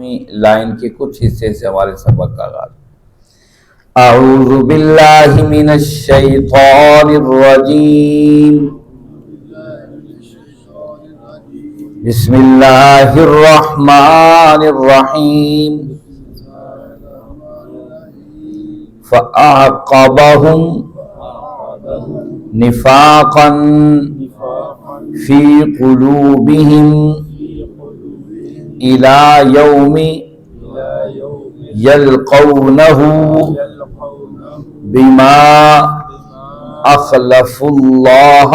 Line کے کچھ حصے سے ہمارے سبق کا آغاز۔ اعوذ باللہ من الشیطان الرجیم، بسم اللہ الرحمن الرحیم۔ فأعقبهم نفاقا في قلوبهم إلى يوم يلقونه بما أخلفوا الله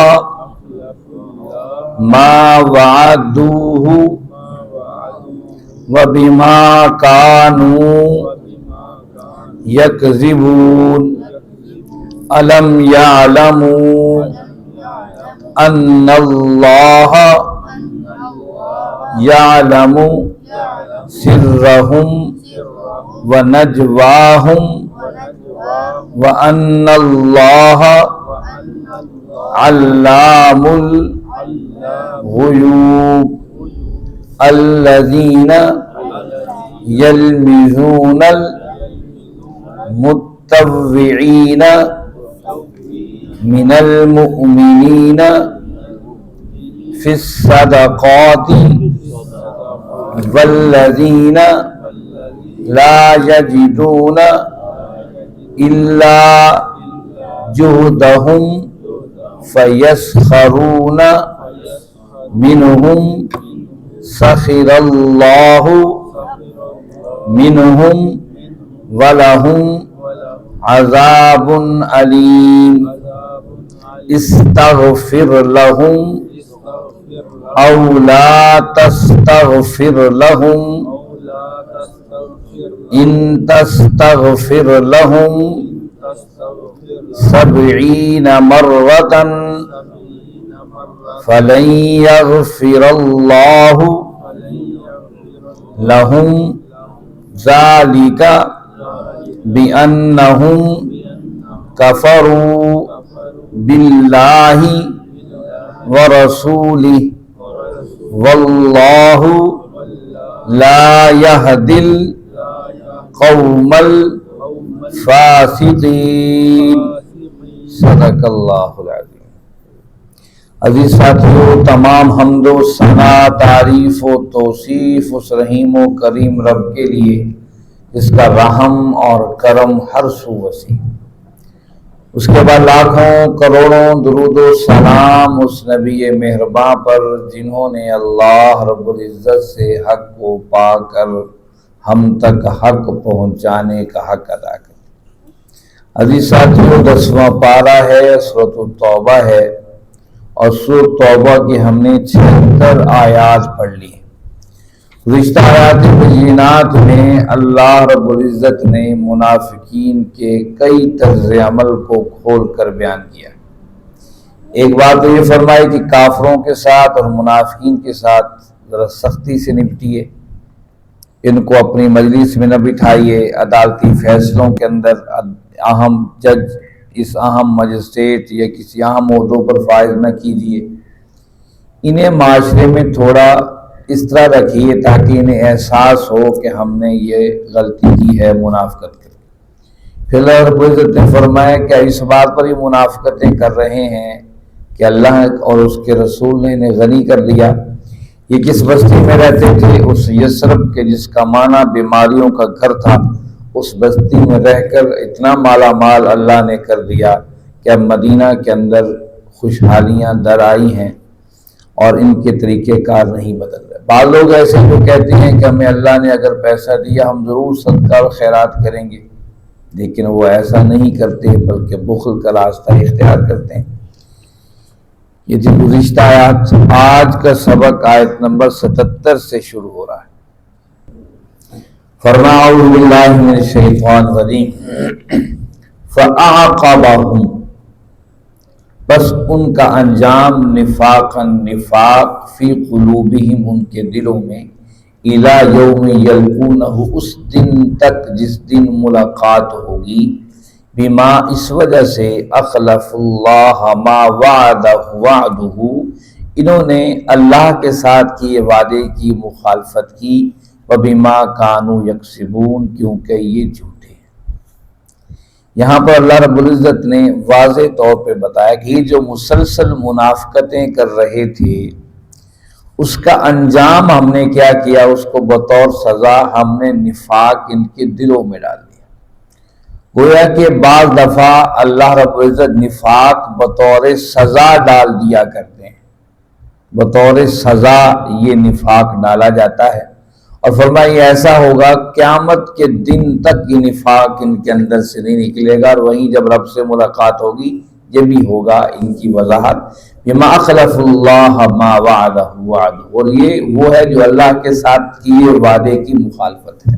ما وعدوه وبما كانوا يكذبون ألم يعلموا أن الله يعلم سرهم ونجواهم وأن الله علام الغيوب الذين يلمزون المتطوعين من المؤمنين في الصدقات والذين لا يجدون إلا جهدهم فيسخرون منهم سخر الله منهم ولهم عذاب أليم استغفر لهم أو لا تستغفر لهم إن تستغفر لهم 70 مرة فلن يغفر الله لهم ذلك بأنهم كفروا بالله ورسوله والله لا يهدي القوم الفاسقين۔ صدق اللہ العظیم۔ عزیز ساتھیو، تمام حمد و ثنا، تعریف و توصیف اس رحیم و کریم رب کے لیے جس کا رحم اور کرم ہر سو وسیع۔ اس کے بعد لاکھوں کروڑوں درود و سلام اس نبی مہرباں پر جنہوں نے اللہ رب العزت سے حق کو پا کر ہم تک حق پہنچانے کا حق ادا کیا۔ عزیز ساتھیو، 10واں پارہ ہے، سورۃ التوبہ ہے، اور سورۃ توبہ کی ہم نے 76 آیات پڑھ لی۔ گزشتہ آیات بینات میں اللہ رب العزت نے منافقین کے کئی طرز عمل کو کھول کر بیان کیا۔ ایک بات تو یہ فرمائی کہ کافروں کے ساتھ اور منافقین کے ساتھ ذرا سختی سے نپٹیے، ان کو اپنی مجلس میں نہ بٹھائیے، عدالتی فیصلوں کے اندر اہم جج، اس اہم مجسٹریٹ یا کسی اہم عہدوں پر فائز نہ کیجیے۔ انہیں معاشرے میں تھوڑا اس طرح رکھیے تاکہ انہیں احساس ہو کہ ہم نے یہ غلطی کی ہے منافقت کر۔ پھر اللہ رب العزت نے فرمایا کہ اس بات پر یہ منافقتیں کر رہے ہیں کہ اللہ اور اس کے رسول نے انہیں غنی کر دیا۔ یہ کس بستی میں رہتے تھے؟ اس یثرب کے جس کا معنی بیماریوں کا گھر تھا۔ اس بستی میں رہ کر اتنا مالا مال اللہ نے کر دیا کہ اب مدینہ کے اندر خوشحالیاں در آئی ہیں اور ان کے طریقہ کار نہیں بدل رہے۔ بعض لوگ ایسے جو کہتے ہیں کہ ہمیں اللہ نے اگر پیسہ دیا ہم ضرور صدقہ اور خیرات کریں گے، لیکن وہ ایسا نہیں کرتے بلکہ بخل کا راستہ اختیار کرتے ہیں۔ یہ تھی گزشتہ آیات۔ آج کا سبق آیت نمبر 77 سے شروع ہو رہا ہے۔ فرمایا اعوذ باللہ من الشیطان الرجیم، فَأَعْقَبَهُمْ، بس ان کا انجام نفاقاً نفاق، فی قلوبہم ان کے دلوں میں، الی یوم یلقونہ اس دن تک جس دن ملاقات ہوگی، بما اس وجہ سے اخلف اللہ ما وعدہ انہوں نے اللہ کے ساتھ کیے وعدے کی مخالفت کی، وَبِمَا كَانُوا يَكْسِبُونَ، کیونکہ یہ جھوٹے ہیں۔ یہاں پر اللہ رب العزت نے واضح طور پہ بتایا کہ یہ جو مسلسل منافقتیں کر رہے تھے اس کا انجام ہم نے کیا کیا، اس کو بطور سزا ہم نے نفاق ان کے دلوں میں ڈال دیا۔ گویا کہ بعض دفعہ اللہ رب العزت نفاق بطور سزا ڈال دیا کرتے ہیں، بطور سزا یہ نفاق ڈالا جاتا ہے، اور فرمایا یہ ایسا ہوگا قیامت کے دن تک یہ نفاق ان کے اندر سے نہیں نکلے گا، اور وہیں جب رب سے ملاقات ہوگی یہ بھی ہوگا ان کی وضاحت۔ بما اخلف اللہ ما وعدہ وعد، اور یہ وہ ہے جو اللہ کے ساتھ کیے وعدے کی مخالفت ہے۔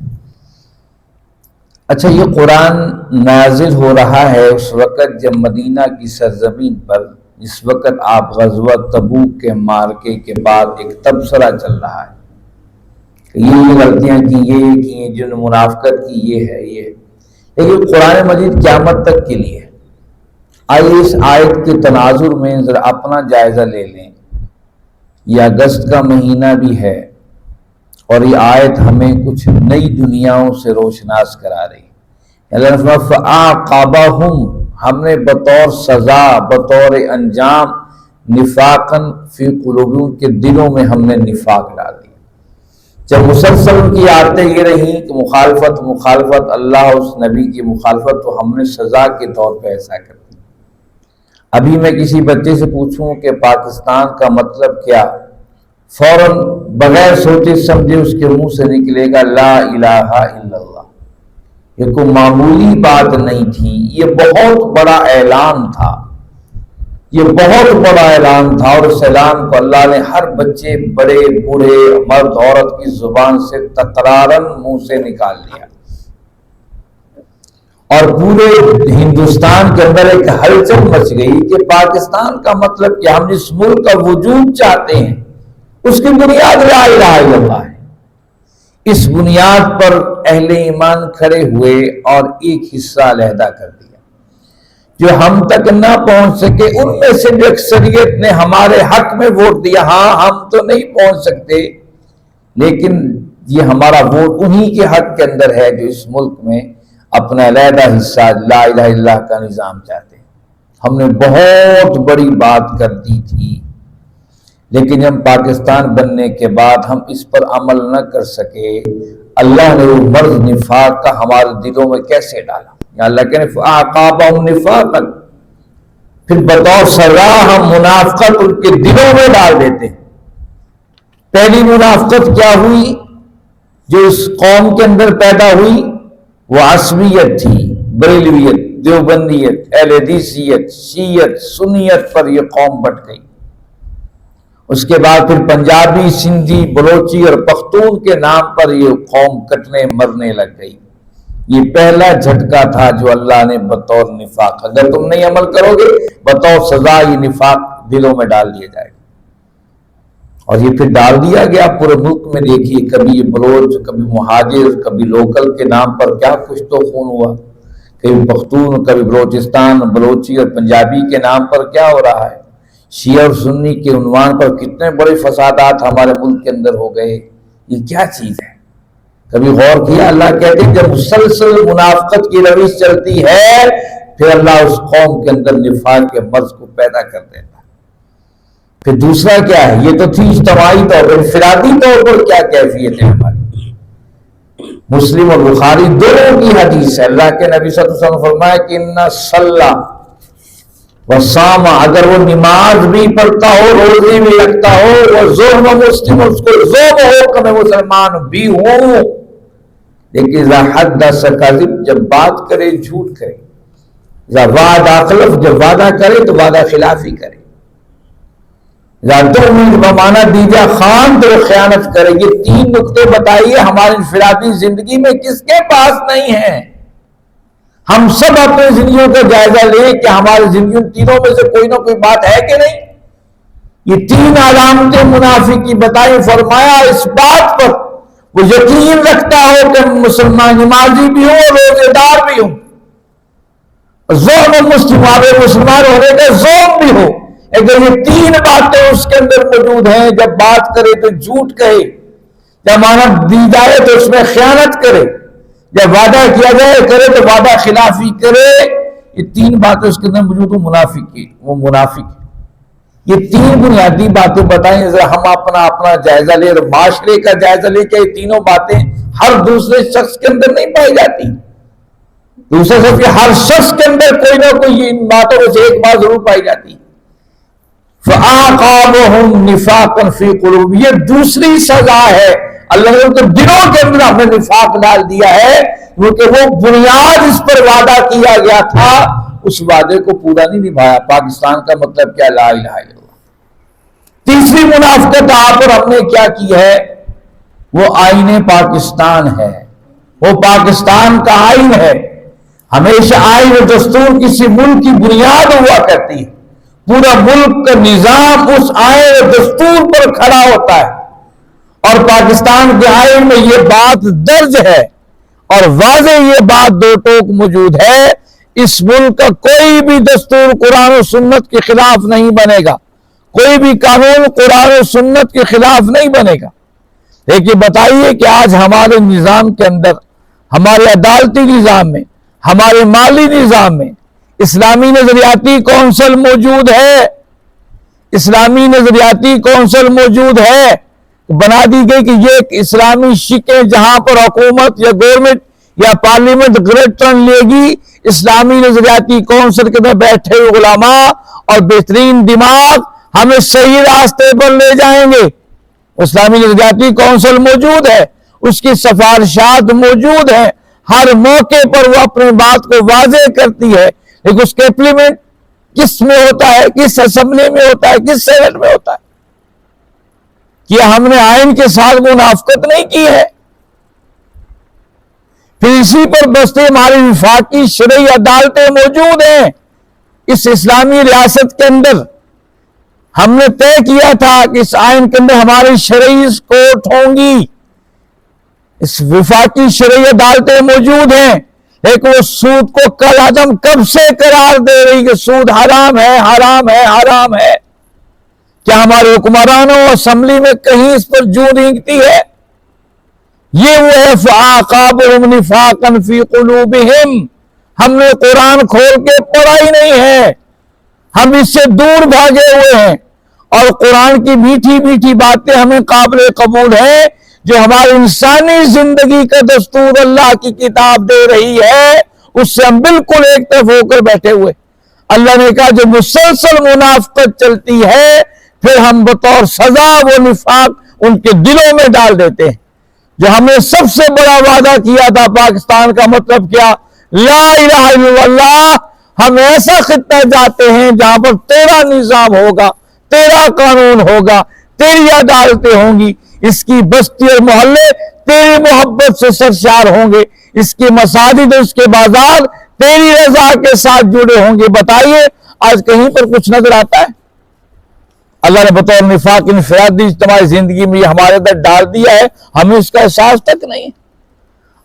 اچھا، یہ قرآن نازل ہو رہا ہے اس وقت جب مدینہ کی سرزمین پر اس وقت آپ غزوہ تبوک کے معرکے کے بعد ایک تبصرہ چل رہا ہے کہ یہ غلطیاں کی، یہ کی، جن منافقت کی، یہ ہے یہ، لیکن قرآن مجید قیامت تک کے لیے ہے۔ آئیے اس آیت کے تناظر میں ذرا اپنا جائزہ لے لیں۔ یہ اگست کا مہینہ بھی ہے اور یہ آیت ہمیں کچھ نئی دنیاؤں سے روشناس کرا رہی ہے۔ اللہ نے فرمایا فَأَعْقَبَهُمْ، ہم نے بطور سزا، بطور انجام، نفاقاً فی قلوبہم، کے دلوں میں ہم نے نفاق ڈال دیا۔ جب مسلسل ان کی عادتیں یہ رہیں کہ مخالفت اللہ اس نبی کی مخالفت، تو ہم نے سزا کے طور پہ ایسا کر دیا۔ ابھی میں کسی بچے سے پوچھوں کہ پاکستان کا مطلب کیا، فوراً بغیر سوچے سمجھے اس کے منہ سے نکلے گا لا الہ الا اللہ۔ یہ کوئی معمولی بات نہیں تھی، یہ بہت بڑا اعلان تھا، یہ بہت بڑا اعلان تھا، اور اس اعلان کو اللہ نے ہر بچے، بڑے بوڑھے، مرد عورت کی زبان سے تکراراً منہ سے نکال لیا، اور پورے ہندوستان کے اندر ایک ہلچل مچ گئی کہ پاکستان کا مطلب کہ ہم جس ملک کا وجود چاہتے ہیں اس کی بنیاد لا الہ الا اللہ ہے۔ اس بنیاد پر اہل ایمان کھڑے ہوئے اور ایک حصہ علیحدہ کر دیا، جو ہم تک نہ پہنچ سکے ان میں سے بھی اکثریت نے ہمارے حق میں ووٹ دیا۔ ہاں، ہم تو نہیں پہنچ سکتے، لیکن یہ ہمارا ووٹ انہی کے حق کے اندر ہے جو اس ملک میں اپنا علیحدہ حصہ لا الہ الا اللہ کا نظام چاہتے ہیں۔ ہم نے بہت بڑی بات کر دی تھی، لیکن جب پاکستان بننے کے بعد ہم اس پر عمل نہ کر سکے، اللہ نے وہ مرض نفاق کا ہمارے دلوں میں کیسے ڈالا۔ یا اللہ کہنے فَأَعْقَابَهُمْ نِفَاقًا، پھر بطور سزا ہم منافقت ان کے دلوں میں ڈال دیتے ہیں۔ پہلی منافقت کیا ہوئی جو اس قوم کے اندر پیدا ہوئی؟ وہ عصبیت تھی، بریلویت، دیوبندیت، اہل حدیثیت، شیعت، سنیت پر یہ قوم بٹ گئی۔ اس کے بعد پھر پنجابی، سندھی، بلوچی اور پختون کے نام پر یہ قوم کٹنے مرنے لگ گئی۔ یہ پہلا جھٹکا تھا جو اللہ نے بطور نفاق، اگر تم نہیں عمل کرو گے بطور سزا یہ نفاق دلوں میں ڈال دیا جائے گا، اور یہ پھر ڈال دیا گیا پورے ملک میں۔ دیکھیے کبھی یہ بلوچ، کبھی مہاجر، کبھی لوکل کے نام پر کیا کچھ تو خون ہوا، کبھی پختون، کبھی بلوچستان، بلوچی اور پنجابی کے نام پر کیا ہو رہا ہے، شیعہ اور سنی کے عنوان پر کتنے بڑے فسادات ہمارے ملک کے اندر ہو گئے۔ یہ کیا چیز ہے؟ کبھی غور کیا؟ اللہ کہتے ہیں جب مسلسل منافقت کی روش چلتی ہے پھر اللہ اس قوم کے اندر نفاق کے مرض کو پیدا کر دیتا ہے۔ پھر دوسرا کیا ہے؟ یہ تو تھی اجتماعی طور پر، انفرادی طور پر کیا کیفیت ہے ہماری؟ مسلم اور بخاری دونوں کی حدیث ہے، اللہ کے نبی صلی اللہ علیہ وسلم فرمایا کہ اِنَّ صَلَّى وَصَامَ، اگر وہ نماز بھی پڑھتا ہو، روزے بھی رکھتا ہو، وَزُومَ مُسْلِمٌ، اس کو زوم ہو کہ میں مسلمان بھی ہوں، لیکن اذا حدث کذب، جب بات کرے جھوٹ کرے، اذا وعد اخلف، جب وعدہ کرے تو وعدہ خلافی کرے، بمانا دیجا خان تو خیانت کرے۔ یہ تین نقطے بتائیے ہماری انفرادی زندگی میں کس کے پاس نہیں ہیں؟ ہم سب اپنی زندگیوں کا جائزہ لیں کہ ہماری زندگیوں تینوں میں سے کوئی نہ کوئی بات ہے کہ نہیں۔ یہ تین علامتیں منافق کی بتائی، فرمایا اس بات پر وہ یقین رکھتا ہو کہ مسلمان نمازی بھی ہوں، روزے دار بھی ہوں، زوم مسلم، مسلمان ہونے کا زوم بھی ہو، اگر یہ تین باتیں اس کے اندر موجود ہیں، جب بات کرے تو جھوٹ کہے، جب امانت دی جائے تو اس میں خیانت کرے، جب وعدہ کیا جائے کرے تو وعدہ خلافی کرے. یہ تین باتیں اس کے اندر موجود ہو، وہ منافق ہے. یہ تین بنیادی باتیں بتائیں. ذرا ہم اپنا جائزہ لیں اور معاشرے کا جائزہ لیں کہ یہ تینوں باتیں ہر دوسرے شخص کے اندر نہیں پائی جاتی. دوسرے شخص کے ہر شخص کے اندر کوئی نہ کوئی ان باتوں میں سے ایک بات ضرور پائی جاتی. فَأَعْقَابَهُمْ نِفَاقًا فِي قُلُوبِهِمْ، یہ دوسری سزا ہے. اللہ نے ان کے دلوں کے اندر ہم نے نفاق ڈال دیا ہے، کیونکہ وہ بنیاد اس پر وعدہ کیا گیا تھا اس وعدے کو پورا نہیں نبھایا. پاکستان کا مطلب کیا؟ لا الہ الا اللہ. تیسری منافقت آپ اور ہم نے کیا کی ہے؟ وہ آئین پاکستان ہے، وہ پاکستان کا آئین ہے. ہمیشہ آئین و دستور کسی ملک کی بنیاد ہوا کرتی ہے. پورا ملک کا نظام اس آئین و دستور پر کھڑا ہوتا ہے، اور پاکستان کے آئین میں یہ بات درج ہے اور واضح یہ بات دو ٹوک موجود ہے، اس ملک کا کوئی بھی دستور قرآن و سنت کے خلاف نہیں بنے گا، کوئی بھی قانون قرآن و سنت کے خلاف نہیں بنے گا. لیکن بتائیے کہ آج ہمارے نظام کے اندر، ہمارے عدالتی نظام میں، ہمارے مالی نظام میں اسلامی نظریاتی کونسل موجود ہے. اسلامی نظریاتی کونسل موجود ہے، بنا دی گئی کہ یہ ایک اسلامی شکیں جہاں پر حکومت یا گورنمنٹ یا پارلیمنٹ گریٹرن لے گی، اسلامی نظریاتی کونسل کے اندر بیٹھے علماء اور بہترین دماغ ہمیں صحیح راستے پر لے جائیں گے. اسلامی نظریاتی کونسل موجود ہے، اس کی سفارشات موجود ہیں، ہر موقع پر وہ اپنے بات کو واضح کرتی ہے. لیکن اس کے امپلیمنٹ کس میں ہوتا ہے؟ کس اسمبلی میں ہوتا ہے؟ کس سینٹ میں ہوتا ہے؟ کیا ہم نے آئین کے ساتھ منافقت نہیں کی ہے؟ پھر اسی پر بستے ہماری وفاقی شرعی عدالتیں موجود ہیں. اس اسلامی ریاست کے اندر ہم نے طے کیا تھا کہ اس آئین کے اندر ہماری شرعی کورٹ ہوں گی، اس وفاقی شرعی عدالتیں موجود ہیں. لیکن وہ سود کو کالعدم کب سے قرار دے رہی کہ سود حرام ہے، حرام ہے، حرام ہے. کیا ہمارے حکمرانوں اسمبلی میں کہیں اس پر جو رینگتی ہے؟ یہ وہ ہے فَأَعْقَابَهُمْ نِفَاقًا فِي قُلُوبِهِمْ. ہم نے قرآن کھول کے پڑھا ہی نہیں ہے، ہم اس سے دور بھاگے ہوئے ہیں. اور قرآن کی میٹھی میٹھی باتیں ہمیں قابل قبول ہیں، جو ہماری انسانی زندگی کا دستور اللہ کی کتاب دے رہی ہے، اس سے ہم بالکل ایک طرف ہو کر بیٹھے ہوئے. اللہ نے کہا جو مسلسل منافقت چلتی ہے، پھر ہم بطور سزا وہ نفاق ان کے دلوں میں ڈال دیتے ہیں. جو ہم نے سب سے بڑا وعدہ کیا تھا پاکستان کا مطلب کیا؟ لا الہ الا اللہ. ہم ایسا خطہ جاتے ہیں جہاں پر تیرا نظام ہوگا، تیرا قانون ہوگا، تیری عدالتیں ہوں گی، اس کی بستی اور محلے تیری محبت سے سرشار ہوں گے، اس کی مساجد اور اس کے بازار تیری رضا کے ساتھ جڑے ہوں گے. بتائیے آج کہیں پر کچھ نظر آتا ہے؟ اللہ نے بطور نفاق انفرادی اجتماعی زندگی میں یہ ہمارے اندر ڈال دیا ہے، ہمیں اس کا احساس تک نہیں.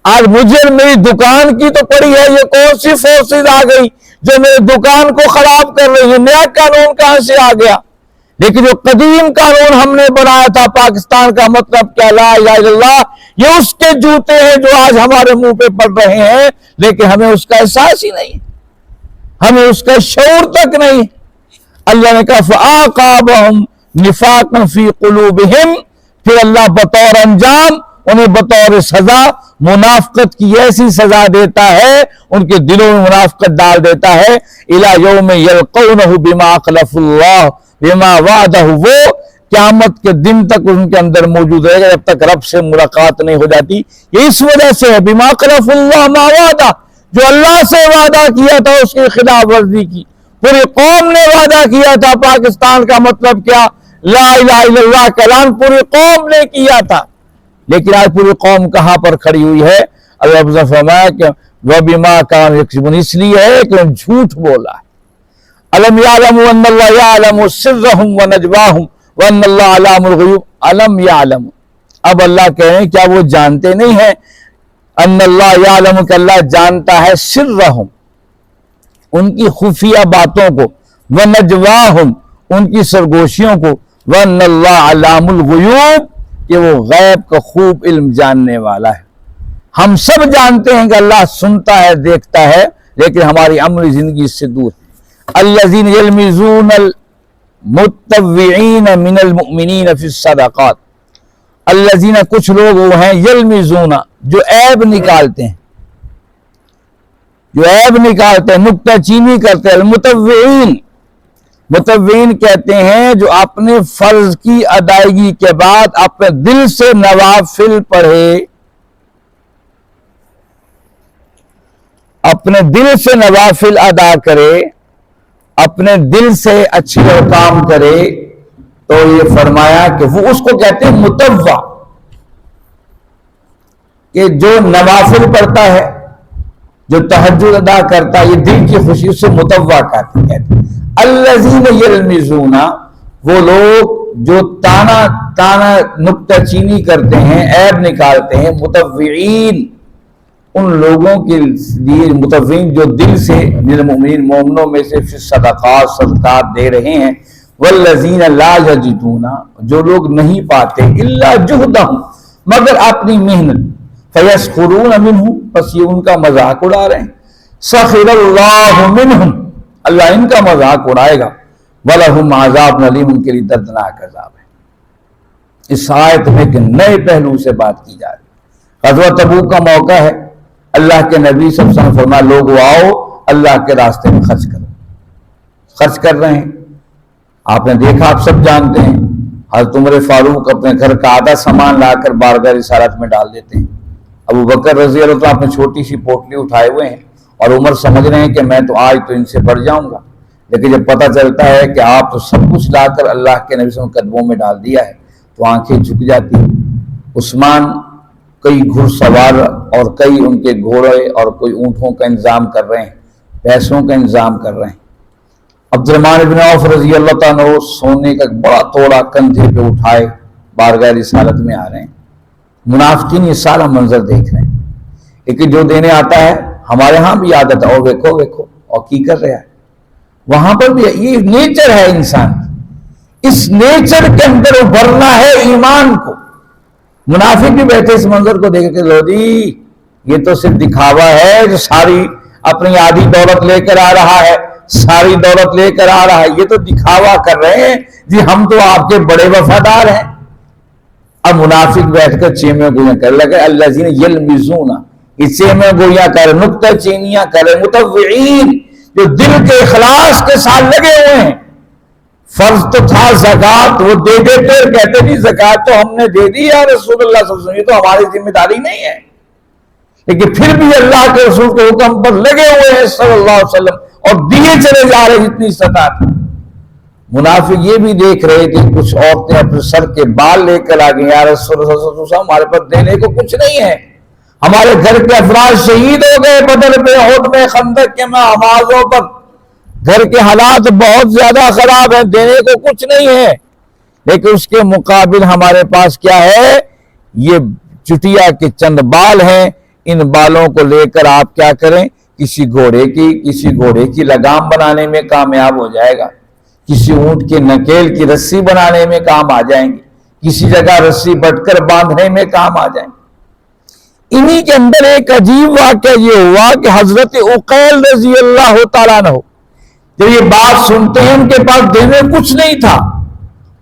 آج مجھے میری دکان کی تو پڑی ہے، یہ کون سی فورسز آ گئی جو میرے دکان کو خراب کر رہی ہے؟ نیا قانون کہاں سے آ گیا؟ لیکن جو قدیم قانون ہم نے بنایا تھا پاکستان کا مطلب کیا؟ لا الہ الا اللہ. یہ اس کے جوتے ہیں جو آج ہمارے منہ پہ پڑ رہے ہیں، لیکن ہمیں اس کا احساس ہی نہیں، ہمیں اس کا شعور تک نہیں. اللہ نے کہا فَأَعْقَابَهُمْ نِفَاقًا فِي قُلُوبِهِمْ. پھر اللہ بطور انجام انہیں بطور سزا منافقت کی ایسی سزا دیتا ہے، ان کے دلوں میں منافقت ڈال دیتا ہے. إِلَى يَوْمِ يَلْقَوْنَهُ بِمَا أَخْلَفُوا اللَّهَ بِمَا وَعَدَهُ. وہ قیامت کے دن تک ان کے اندر موجود رہے گا جب تک رب سے ملاقات نہیں ہو جاتی. یہ اس وجہ سے ہے بِمَا أَخْلَفُوا اللَّهَ مَا وَعَدَهُ، جو اللہ سے وعدہ کیا تھا اس کی خلاف ورزی کی. پوری قوم نے وعدہ کیا تھا. پاکستان کا مطلب کیا؟ لا الہ الا اللہ کا اعلان پوری قوم نے کیا تھا. لیکن آج پوری قوم کہاں پر کھڑی ہوئی ہے؟ اللہ نے فرمایا کہ وَبِمَا كَانُوا يَكْسِبُونَ، اس لیے ہے کہ انہوں نے جھوٹ بولا. أَلَمْ يَعْلَمُوا أَنَّ اللَّهَ يَعْلَمُ سِرَّهُمْ وَنَجْوَاهُمْ وَأَنَّ اللَّهَ عَلَامُ الْغُيُوبِ أَلَمْ يَعْلَمُوا. اب اللہ کہہ رہے ہیں کیا وہ جانتے نہیں ہیں؟ أَنَّ اللَّهَ يَعْلَمُ کہ اللہ جانتا ہے سِرَّهُمْ ان کی خفیہ باتوں کو، وَنَجْوَاهُمْ ان کی سرگوشیوں کو، وَأَنَّ اللَّهَ عَلَامُ الْغُيُوبِ کہ وہ غیب کا خوب علم جاننے والا ہے. ہم سب جانتے ہیں کہ اللہ سنتا ہے، دیکھتا ہے، لیکن ہماری عملی زندگی اس سے دور ہے. الذین یلمزون المتطوعین من المؤمنین فی الصدقات. الذین کچھ لوگ وہ ہیں یلمزون جو عیب نکالتے ہیں، نکتہ چینی کرتے ہیں. المتطوعین، متطوعین کہتے ہیں جو اپنے فرض کی ادائیگی کے بعد اپنے دل سے نوافل پڑھے، اپنے دل سے نوافل ادا کرے، اپنے دل سے اچھے کام کرے. تو یہ فرمایا کہ وہ اس کو کہتے ہیں متطوع، کہ جو نوافل پڑھتا ہے، جو تہجد ادا کرتا ہے، یہ دل کی خوشی سے متطوع کہتے ہیں. الذین یلمزون، وہ لوگ جو تانا نکتہ چینی کرتے ہیں، عیب نکالتے ہیں. متطوعین ان لوگوں کے لیے، متطوعین جو دل سے من المؤمنین، مومنوں میں سے فی الصدقات، صدقات دے رہے ہیں. والذین لا یجدون، جو لوگ نہیں پاتے الا جہدہم، مگر اپنی محنت. فیسخرون منہ، بس یہ ان کا مذاق اڑا رہے ہیں. سخر اللہ منہم، اللہ ان کا مذاق اڑائے گا. وَلَهُمْ عَذَابٌ عَلِيمٌ، ان کے لیے دردناک عذاب ہے. اس آیت میں کہ نئے پہلو سے بات کی جا رہی ہے. غزوہ تبوک کا موقع ہے. اللہ کے نبی صلی اللہ علیہ وسلم فرمایا لوگوں آؤ اللہ کے راستے میں خرچ کرو. خرچ کر رہے ہیں. آپ نے دیکھا، آپ سب جانتے ہیں، حضرت عمر فاروق اپنے گھر کا آدھا سامان لا کر بارگاہ رسالت میں ڈال دیتے ہیں. ابو بکر رضی اللہ عنہ اپنے چھوٹی سی پوٹلی اٹھائے ہوئے ہیں، اور عمر سمجھ رہے ہیں کہ میں تو آج تو ان سے بڑھ جاؤں گا. لیکن جب پتہ چلتا ہے کہ آپ تو سب کچھ لا کر اللہ کے نبی صلی اللہ علیہ وسلم کے قدموں میں ڈال دیا ہے، تو آنکھیں جھک جاتی ہیں. عثمان کئی گھڑ سوار اور کئی ان کے گھوڑے اور کوئی اونٹوں کا انتظام کر رہے ہیں، پیسوں کا انتظام کر رہے ہیں. عبد الرحمن بن عوف رضی اللہ تعالیٰ عنہ سونے کا بڑا توڑا کندھے پہ اٹھائے بارگاہ رسالت میں آ رہے ہیں. منافقین یہ سارا منظر دیکھ رہے ہیں. لیکن جو دینے آتا ہے، ہمارے ہاں بھی عادت ہے، اور ویکھو اور کی کر رہا ہے. وہاں پر بھی یہ نیچر ہے انسان کی. اس نیچر کے اندر ابھرنا ہے ایمان کو. منافق بھی بیٹھے اس منظر کو دیکھ کے لو جی یہ تو صرف دکھاوا ہے، جو ساری اپنی آدھی دولت لے کر آ رہا ہے، ساری دولت لے کر آ رہا ہے، یہ تو دکھاوا کر رہے ہیں جی، ہم تو آپ کے بڑے وفادار ہیں. اب منافق بیٹھ کر چیمیں گویاں کر لگے. الذین یلمزون، یہ چیمیں گویاں کر، نکتہ چینیاں کرے. متطوعین، جو دل کے اخلاص کے ساتھ لگے ہوئے ہیں. فرض تو تھا زکوٰۃ، وہ دے دیتے، کہتے نہیں زکوٰۃ تو ہم نے دے دی یا رسول اللہ صلی اللہ علیہ وسلم، یہ تو ہماری ذمہ داری نہیں ہے. لیکن پھر بھی اللہ کے رسول کے حکم پر لگے ہوئے ہیں صلی اللہ علیہ وسلم، اور دیے چلے جا رہے جتنی استطاعت. منافق یہ بھی دیکھ رہے کہ کچھ عورتیں اپنے سر کے بال لے کر آ گئی، یا رسول اللہ صلی اللہ علیہ وسلم ہمارے پاس دینے کو کچھ نہیں ہے، ہمارے گھر کے افراد شہید ہو گئے بدر پہ، احد میں، خندق کے آغازوں پر، گھر کے حالات بہت زیادہ خراب ہیں، دینے کو کچھ نہیں ہے. لیکن اس کے مقابل ہمارے پاس کیا ہے؟ یہ چٹیا کے چند بال ہیں. ان بالوں کو لے کر آپ کیا کریں؟ کسی گھوڑے کی لگام بنانے میں کامیاب ہو جائے گا، کسی اونٹ کے نکیل کی رسی بنانے میں کام آ جائیں گے، کسی جگہ رسی بٹ کر باندھنے میں کام آ جائیں گے. انہی کے اندر ایک عجیب واقعہ یہ ہوا کہ حضرت عقیل رضی اللہ تعالیٰ عنہ جب یہ بات سنتے ہیں، ان کے پاس دینے کچھ نہیں تھا،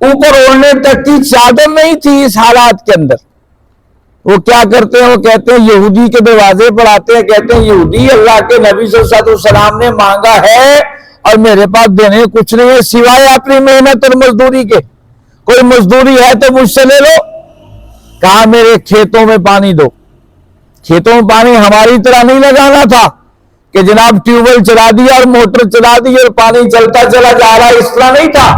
اوپر اوڑھنے تک کی چادر نہیں تھی. اس حالات کے اندر وہ کیا کرتے ہیں؟ وہ کہتے ہیں یہودی کے دروازے پر آتے ہیں، کہتے ہیں یہودی اللہ کے نبی صلی اللہ علیہ وسلم نے مانگا ہے اور میرے پاس دینے کچھ نہیں ہے سوائے اپنی محنت اور مزدوری کے. کوئی مزدوری ہے تو مجھ سے لے لو. کہا میرے کھیتوں میں پانی دو. کھیتوں میں پانی ہماری طرح نہیں لگانا تھا کہ جناب ٹیوب ویل چلا دیا اور موٹر چلا دی اور پانی چلتا چلا جا رہا ہے، اس طرح نہیں تھا،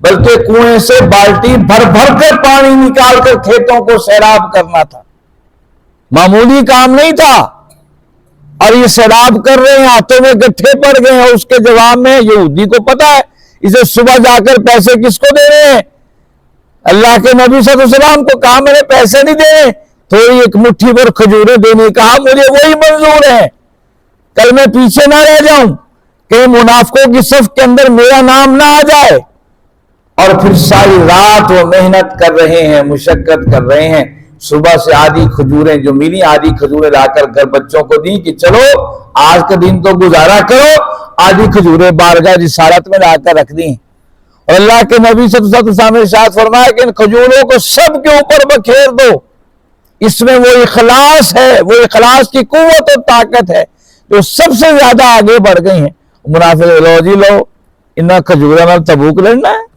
بلکہ کنویں سے بالٹی بھر بھر کر پانی نکال کر کھیتوں کو سیراب کرنا تھا. معمولی کام نہیں تھا. اور یہ سیراب کر رہے ہیں، ہاتھوں میں گٹھے پڑ گئے ہیں. اس کے جواب میں یہودی کو پتا ہے اسے صبح جا کر پیسے کس کو دے رہے ہیں؟ اللہ کے نبی صلی اللہ علیہ وسلم کو. کہا میرے پیسے نہیں دینے، تھوڑی ایک مٹھی پر کھجوریں دینے. کہا مجھے وہی منظور ہے، کل میں پیچھے نہ رہ جاؤں، کہ منافقوں کی صف کے اندر میرا نام نہ آ جائے. اور پھر ساری رات وہ محنت کر رہے ہیں، مشقت کر رہے ہیں، صبح سے آدھی کھجوریں جو ملی آدھی کھجوریں لا کر گھر بچوں کو دی کہ چلو آج کا دن تو گزارا کرو، آدھی کھجوریں بارگاہ رسالت میں لا کر رکھ دی. اور اللہ کے نبی صلی اللہ علیہ وسلم نے ارشاد فرمایا کہ ان کھجوروں کو سب کے اوپر بکھیر دو. اس میں وہ اخلاص ہے، وہ اخلاص کی قوت اور طاقت ہے جو سب سے زیادہ آگے بڑھ گئی ہیں. منافق لو جی لو انہاں کھجوراں نال تبوک لڑنا ہے،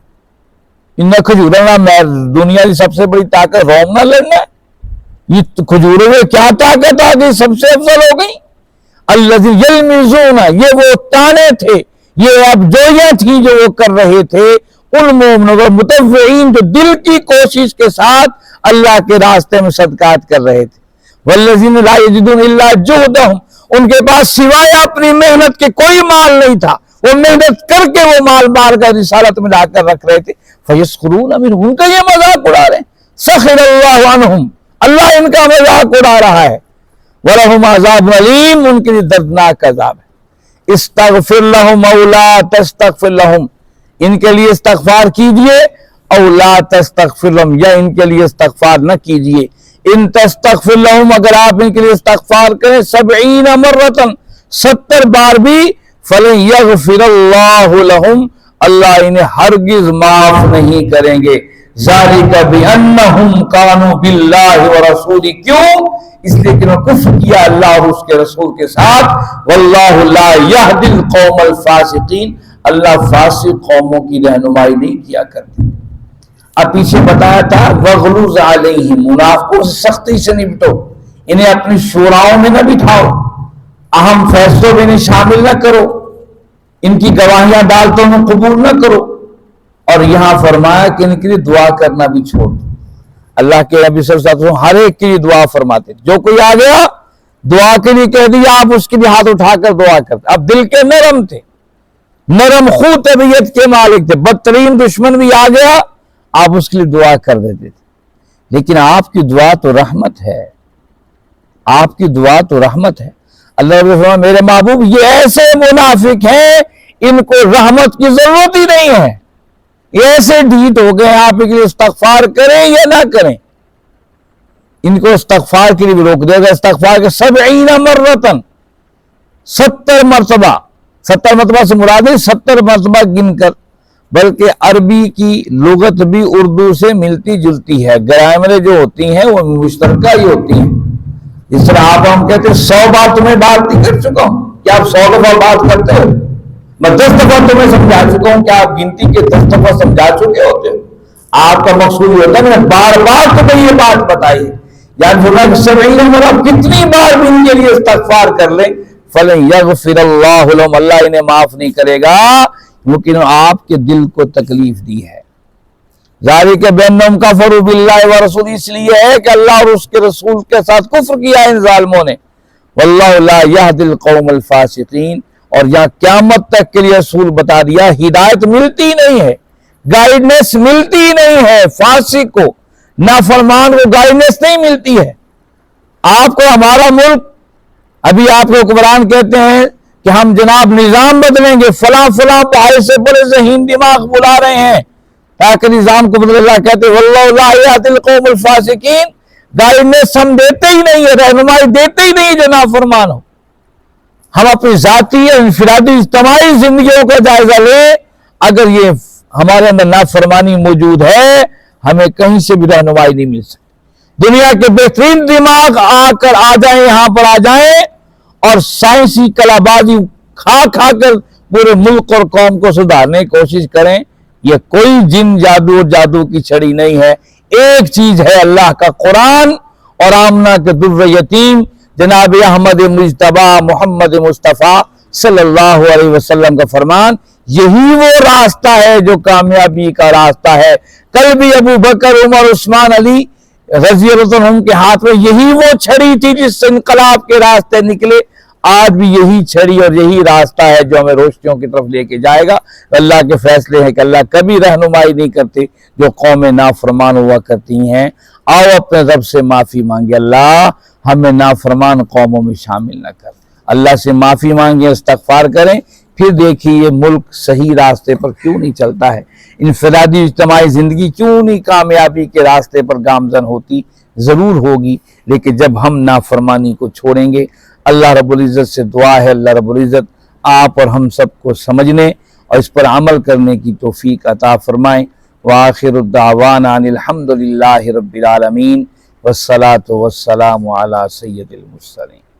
انہاں کھجوراں نال میں دنیا کی سب سے بڑی طاقت روم نہ لڑنا ہے. یہ کھجوروں میں کیا طاقت آ گئی، سب سے افضل ہو گئی. الذی یلمزون، یہ وہ تانے تھے، یہ اب جویاں تھیں جو وہ کر رہے تھے ان مومنوں کو، متطوعین جو دل کی کوشش کے ساتھ اللہ کے راستے میں صدقات کر رہے تھے. والذین لا یجدون الا جہدہم، ان کے پاس سوائے اپنی محنت کے کوئی مال نہیں تھا، وہ محنت کر کے وہ مال بارگاہ رسالت میں لا کر رکھ رہے تھے. فیسخرون منہم، ان کا یہ مذاق اڑا رہے ہیں. سخر اللہ عنہم، اللہ ان کا مذاق اڑا رہا ہے. وَلَهُمْ عَذَابٌ عَلِيمٌ، ان کے لیے دردناک عذاب ہے. استغفر لهم او لا تستغفر لهم، ان کے لیے استغفار کیجئے، او لا تستغفر لهم، یا ان کے لیے استغفار نہ کیجئے. ان تستغفر لهم، اگر آپ ان کے لیے استغفار کریں 70 مرۃ، 70 بار بھی، فلن یغفر اللہ لهم، اللہ انہیں ہرگز معاف نہیں کریں گے. ذالک بانہم کانوا باللہ ورسولہ، کیوں؟ اس لیے کہ انہوں نے کفر کیا اللہ اور اس کے رسول کے ساتھ. واللہ لا یہدی القوم الفاسقین، اللہ فاسق قوموں کی رہنمائی نہیں کیا کرتے. اب پیچھے بتایا تھا وغلظ علیہم، منافقوں سے سختی سے نپٹو، انہیں اپنی شوراؤں میں نہ بٹھاؤ، اہم فیصلوں میں انہیں شامل نہ کرو، ان کی گواہیاں ڈال تو انہیں قبول نہ کرو. اور یہاں فرمایا کہ ان کے لیے دعا کرنا بھی چھوڑ دو. اللہ کے نبی صلی اللہ علیہ وسلم ہر ایک کے لیے دعا فرماتے، جو کوئی آ گیا دعا کے لیے کہہ دیا آپ اس کے بھی ہاتھ اٹھا کر دعا کرتے. اب دل کے نرم تھے، نرم خو طبیعت کے مالک تھے، بدترین دشمن بھی آ گیا آپ اس کے لیے دعا کر دیتے تھے. لیکن آپ کی دعا تو رحمت ہے، آپ کی دعا تو رحمت ہے. اللہ نے فرمایا میرے محبوب یہ ایسے منافق ہیں ان کو رحمت کی ضرورت ہی نہیں ہے، یہ ایسے ڈھیٹ ہو گئے آپ کے لیے استغفار کریں یا نہ کریں. ان کو استغفار کے لیے بھی روک دے گا. استغفار کے 70 مرۃ، 70 مرتبہ، 70 مرتبہ سے مراد ہے 70 مرتبہ گن کر، بلکہ عربی کی لغت بھی اردو سے ملتی جلتی ہے، گرامریں جو ہوتی ہیں وہ مشترکہ ہی ہوتی ہیں. اس طرح آپ ہم کہتے ہیں 100 بار تمہیں بات نہیں کر چکا ہوں، کیا آپ 100 دفعہ بات کرتے ہو؟ میں 10 دفعہ تمہیں سمجھا چکا ہوں، کیا آپ گنتی کے 10 دفعہ سمجھا چکے ہوتے ہو؟ آپ کا مقصود یہ ہوتا ہے میں نے بار بار تمہیں یہ بات بتائی. یعنی فرمایا کہ 70 مرتبہ کتنی بار بھی ان کے لیے استغفار کر لیں فلن یغفر اللہ لهم، اللہ انہیں معاف نہیں کرے گا کیونکہ آپ کے دل کو تکلیف دی ہے. ذالک بانہم کفروا باللہ ورسولہ، اس لیے ہے کہ اللہ اور اس کے رسول کے ساتھ کفر کیا ہے ان ظالموں نے. واللہ لا یہدی القوم الفاسقین، اور یہاں قیامت تک کے لیے رسول بتا دیا ہدایت ملتی نہیں ہے، گائیڈنس ملتی نہیں ہے. فاسق کو، نافرمان کو گائیڈنس نہیں ملتی ہے. آپ کو ہمارا ملک، ابھی آپ کے حکمران کہتے ہیں کہ ہم جناب نظام بدلیں گے، فلاں فلاں بھائی سے بڑے ذہین دماغ بلا رہے ہیں تاکہ نظام کو بدل. اللہ کہتے ہیں واللہ لا یہدی القوم الفاسقین، گائیڈنس ہم دیتے ہی نہیں ہے، رہنمائی دیتے ہی نہیں جو نافرمان ہو. ہم اپنی ذاتی انفرادی اجتماعی زندگیوں کا جائزہ لیں، اگر یہ ہمارے اندر نافرمانی موجود ہے ہمیں کہیں سے بھی رہنمائی نہیں مل سکتی. دنیا کے بہترین دماغ آ جائیں یہاں پر آ جائیں اور سائنسی کلا بازی کھا کر پورے ملک اور قوم کو سدھارنے کی کوشش کریں، یہ کوئی جن جادو اور جادو کی چھڑی نہیں ہے. ایک چیز ہے اللہ کا قرآن اور آمنہ کے در یتیم جناب احمد مجتبی محمد مصطفیٰ صلی اللہ علیہ وسلم کا فرمان. یہی وہ راستہ ہے جو کامیابی کا راستہ ہے. کل بھی ابو بکر عمر عثمان علی رضی اللہ عنہم کے ہاتھ میں یہی وہ چھڑی تھی جس سے انقلاب کے راستے نکلے. آج بھی یہی چھڑی اور یہی راستہ ہے جو ہمیں روشنیوں کی طرف لے کے جائے گا. اللہ کے فیصلے ہیں کہ اللہ کبھی رہنمائی نہیں کرتے جو قومیں نافرمان ہوا کرتی ہیں. آؤ اپنے رب سے معافی مانگے، اللہ ہمیں نافرمان قوموں میں شامل نہ کر. اللہ سے معافی مانگیں، استغفار کریں، پھر دیکھیے یہ ملک صحیح راستے پر کیوں نہیں چلتا ہے. انفرادی اجتماعی زندگی کیوں نہیں کامیابی کے راستے پر گامزن ہوتی، ضرور ہوگی، لیکن جب ہم نافرمانی کو چھوڑیں گے۔ اللہ رب العزت سے دعا ہے اللہ رب العزت آپ اور ہم سب کو سمجھنے اور اس پر عمل کرنے کی توفیق عطا فرمائیں۔ وآخر الدعوانا ان الحمد للہ رب العالمین والصلاة والسلام علی سید المرسلین۔